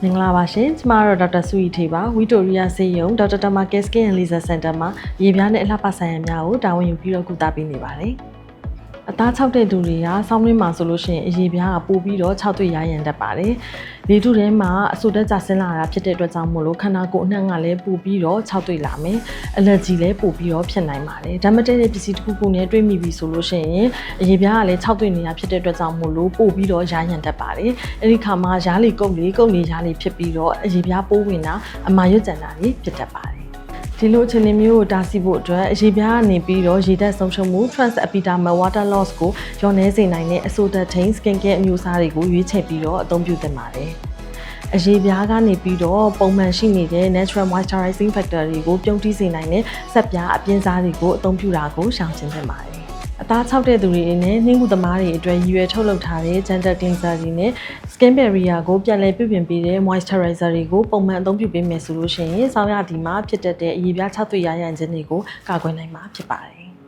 မင်္ဂလာပါရှင်ကျမတို့ဒေါက်တာဆူရီထေပါဝီတိုရီယာဆေးရုံဒေါက်တာတမကက်စကင်လီဇာစင်တာမှာရေပြားနဲ့အလှပဆိုင်ရာများကိုတာဝန်ယူပြီးတော့ကုသပေးနေပါတယ်အသား6တဲ့သူတွေကစောင်းရင်းမှာဆိုလို့ရှိရင်အရေပြားကပိုပြီးတော့6တွေ့ရရန်တတ်ပါတယ်။လေထုထဲမှာအဆိုတက်ကျဆင်းလာတာဖြစ်တဲ့အတွက်ကြောင့်မို့လို့ခန္ဓာကိုယ်အနှံ့ကလည်းပိုပြီးတော့6တွေ့လာမယ်။အလက်ဂျီလည်းပိုပြီးတော့ဖြစ်နိုင်ပါတယ်။ဓာတ်မတည့်တဲ့ပစ္စည်းတစ်ခုခုနဲ့တွေ့မိပြီဆိုလို့ရှိရင်အရေပြားကလည်း6တွေ့နေတာဖြစ်တဲ့အတွက်ကြောင့်မို့လို့ပိုပြီးတော့ရရန်တတ်ပါတယ်။အဲဒီခါမှာရားလီကုတ်လေရားလီဖြစ်ပြီးတော့အရေပြားပိုးဝင်တာအမာရွတ်ကြံတာတွေဖြစ်တတ်ပါတယ်။ဒီလိုအခြေအနေမျိုးကိုတားဆီးဖို့အတွက်အရေပြားကနေပြီးတော့ရေဓာတ်ဆုံးရှုံးမှု transepidermal water loss ကိုလျော့နည်းစေနိုင်တဲ့အဆိုတက်ထိန် skin care အမျိုးအစားတွေကိုရွေးချယ်ပြီးတော့အသုံးပြုသင့်ပါတယ်။အရေပြားကနေပြီးတော့ပုံမှန်ရှိနေတဲ့ natural moisturizing factor တွေကိုပြုံးတီးစေနိုင်တဲ့ဆက်ပြားအပြင်းစားတွေကိုအသုံးပြုတာကိုရှောင်ကျဉ်သင့်ပါတယ်။အသား6တဲ့သူတွေနဲ့နှင်းကူသမားတွေအတွက်ရည်ရွယ်ထုတ်လုပ်ထားတဲ့ gentle cleanser တွေနဲ့ skin barrier ကိုပြန်လည်ပြုပြင်ပေးတဲ့ moisturizer တွေကိုပုံမှန်အသုံးပြုပေးမယ်ဆိုလို့ရှိရင်ဆောင်းရာသီမှာဖြစ်တတ်တဲ့အရေပြား6သွေးရရန်ခြင်းတွေကိုကာကွယ်နိုင်မှာဖြစ်ပါတယ်။